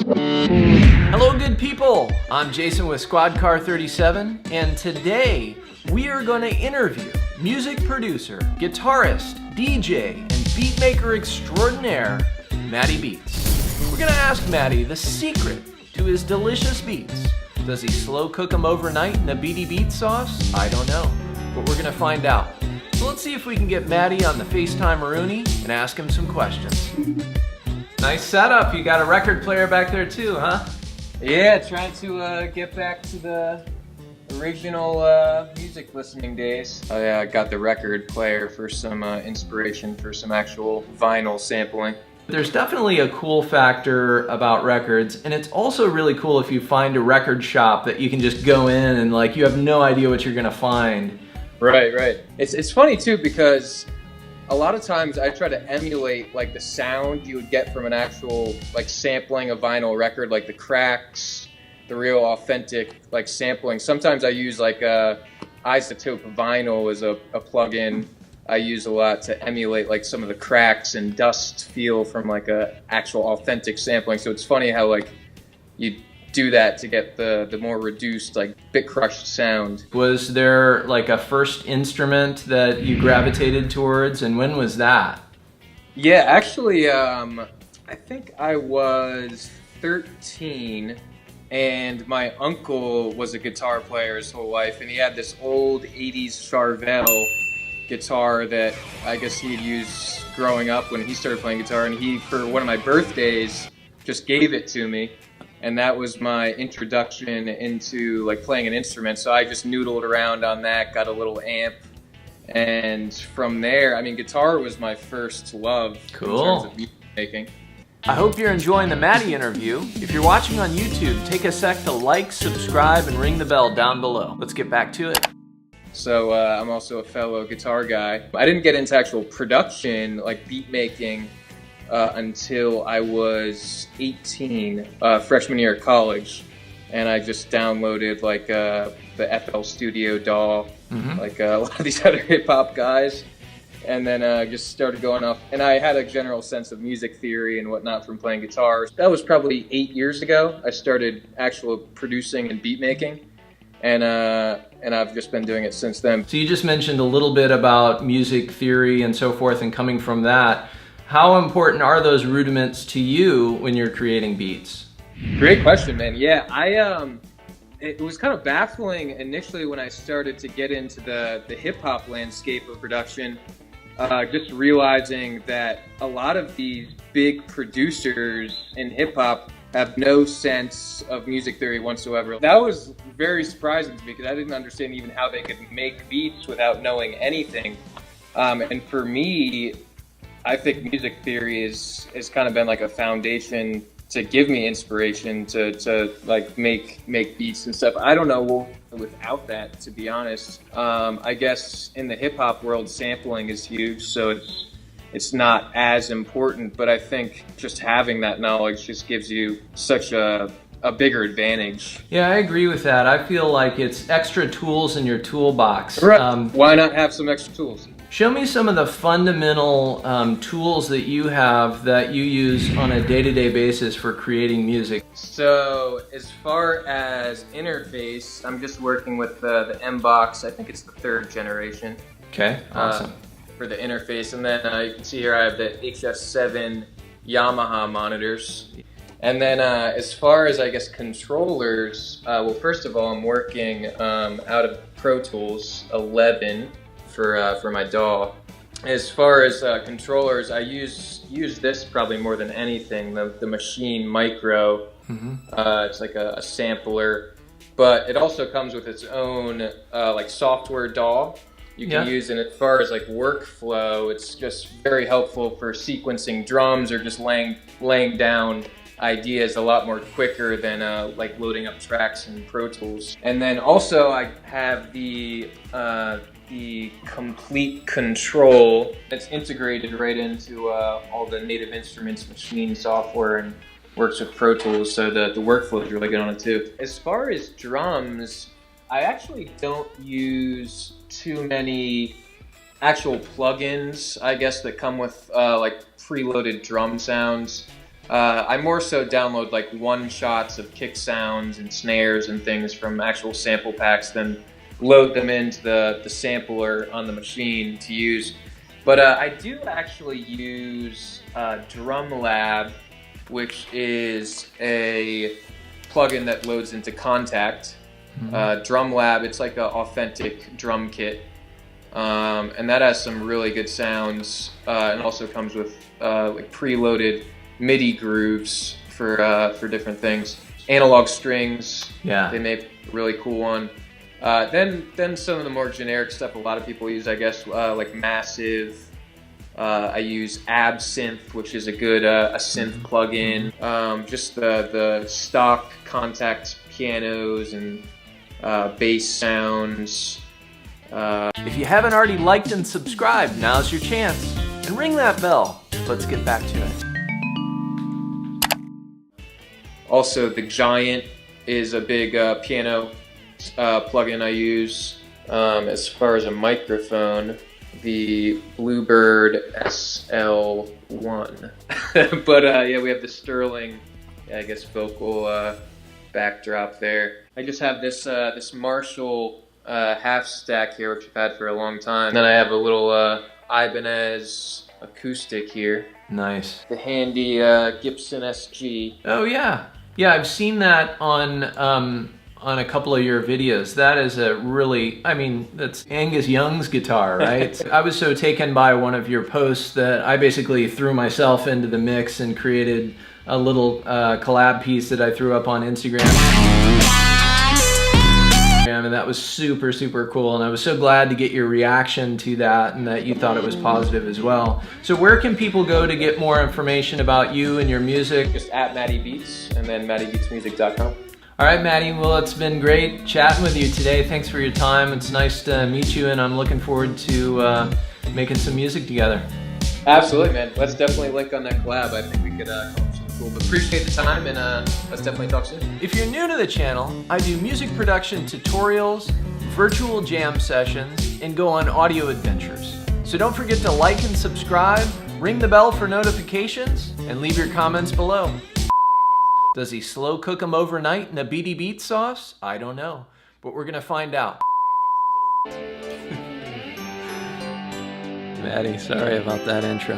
Hello good people, I'm Jason with Squad Car 37, and today we are going to interview music producer, guitarist, DJ, and beatmaker extraordinaire, Matty Beats. We're going to ask Matty the secret to his delicious beats. Does he slow cook them overnight in a Beatty Beats sauce? I don't know, but we're going to find out. So let's see if we can get Matty on the FaceTime Rooney and ask him some questions. Nice setup, you got a record player back there too, huh? Yeah, trying to get back to the original music listening days. I got the record player for some inspiration for some actual vinyl sampling. There's definitely a cool factor about records, and it's also really cool if you find a record shop that you can just go in and like you have no idea what you're gonna find. Right. It's funny too because a lot of times I try to emulate like the sound you would get from an actual like sampling a vinyl record, like the cracks, the real authentic like sampling. Sometimes I use like isotope vinyl as a plug-in I use a lot to emulate like some of the cracks and dust feel from like a actual authentic sampling. So it's funny how like you do that to get the more reduced, like bit crushed sound. Was there like a first instrument that you gravitated towards, and when was that? Yeah, actually, I think I was 13, and my uncle was a guitar player his whole life, and he had this old 80s Charvel guitar that I guess he had used growing up when he started playing guitar, and he, for one of my birthdays, just gave it to me. And that was my introduction into like playing an instrument. So I just noodled around on that, got a little amp. And from there, I mean, guitar was my first love. Cool. In terms of music making. I hope you're enjoying the Matty interview. If you're watching on YouTube, take a sec to like, subscribe, and ring the bell down below. Let's get back to it. So I'm also a fellow guitar guy. I didn't get into actual production, like beat making, until I was 18, freshman year of college, and I just downloaded like the FL Studio DAW, like a lot of these other hip hop guys, and then just started going off. And I had a general sense of music theory and whatnot from playing guitar. That was probably 8 years ago. I started actual producing and beat making, and I've just been doing it since then. So you just mentioned a little bit about music theory and so forth, and coming from that, how important are those rudiments to you when you're creating beats? Great question, man. Yeah, it was kind of baffling initially when I started to get into the hip-hop landscape of production, just realizing that a lot of these big producers in hip-hop have no sense of music theory whatsoever. That was very surprising to me because I didn't understand even how they could make beats without knowing anything. And for me, I think music theory has kind of been like a foundation to give me inspiration to like make beats and stuff. I don't know without that, to be honest. I guess in the hip hop world, sampling is huge, so it's not as important. But I think just having that knowledge just gives you such a bigger advantage. Yeah, I agree with that. I feel like it's extra tools in your toolbox. Right. Why not have some extra tools? Show me some of the fundamental tools that you have that you use on a day-to-day basis for creating music. So as far as interface, I'm just working with the M-Box. I think it's the 3rd generation. Okay, awesome. For the interface. And then you can see here I have the HS7 Yamaha monitors. And then as far as, I guess, controllers, well, first of all, I'm working out of Pro Tools 11 for my DAW. As far as controllers, I use this probably more than anything, the Machine Micro. It's like a sampler, but it also comes with its own like software DAW you can use. And as far as like workflow, it's just very helpful for sequencing drums or just laying down ideas a lot more quicker than like loading up tracks in Pro Tools. And then also I have the complete control that's integrated right into all the Native Instruments machine software and works with Pro Tools, so the workflow is really good on it too. As far as drums, I actually don't use too many actual plugins, I guess, that come with like preloaded drum sounds. I more so download like one-shots of kick sounds and snares and things from actual sample packs than load them into the sampler on the machine to use. But I do actually use Drum Lab, which is a plugin that loads into Contact. Drum Lab, it's like an authentic drum kit. And that has some really good sounds, and also comes with like preloaded MIDI grooves for different things. Analog strings, Yeah. they make a really cool one. Then some of the more generic stuff a lot of people use, I guess, like Massive. I use Absynth, which is a good a synth plugin. Just the stock Contact pianos and bass sounds. If you haven't already liked and subscribed, now's your chance. And ring that bell. Let's get back to it. Also, the Giant is a big piano plugin I use. As far as a microphone, the Bluebird SL1. But yeah, we have the Sterling, I guess, vocal backdrop there. I just have this this Marshall half stack here, which I've had for a long time. And then I have a little Ibanez acoustic here. Nice. The handy Gibson SG. Oh yeah. Yeah, I've seen that on a couple of your videos. That is a really, I mean, that's Angus Young's guitar, right? I was so taken by one of your posts that I basically threw myself into the mix and created a little collab piece that I threw up on Instagram. And that was super, super cool. And I was so glad to get your reaction to that and that you thought it was positive as well. So where can people go to get more information about you and your music? Just at Matty Beats, and then mattybeatsmusic.com. All right, Matty, well, it's been great chatting with you today. Thanks for your time. It's nice to meet you, and I'm looking forward to making some music together. Absolutely, man. Let's definitely link on that collab. I think we could come up with something cool. But appreciate the time, and let's definitely talk soon. If you're new to the channel, I do music production tutorials, virtual jam sessions, and go on audio adventures. So don't forget to like and subscribe, ring the bell for notifications, and leave your comments below. Does he slow cook them overnight in a Beatty Beat sauce? I don't know, but we're gonna find out. Matty, sorry about that intro.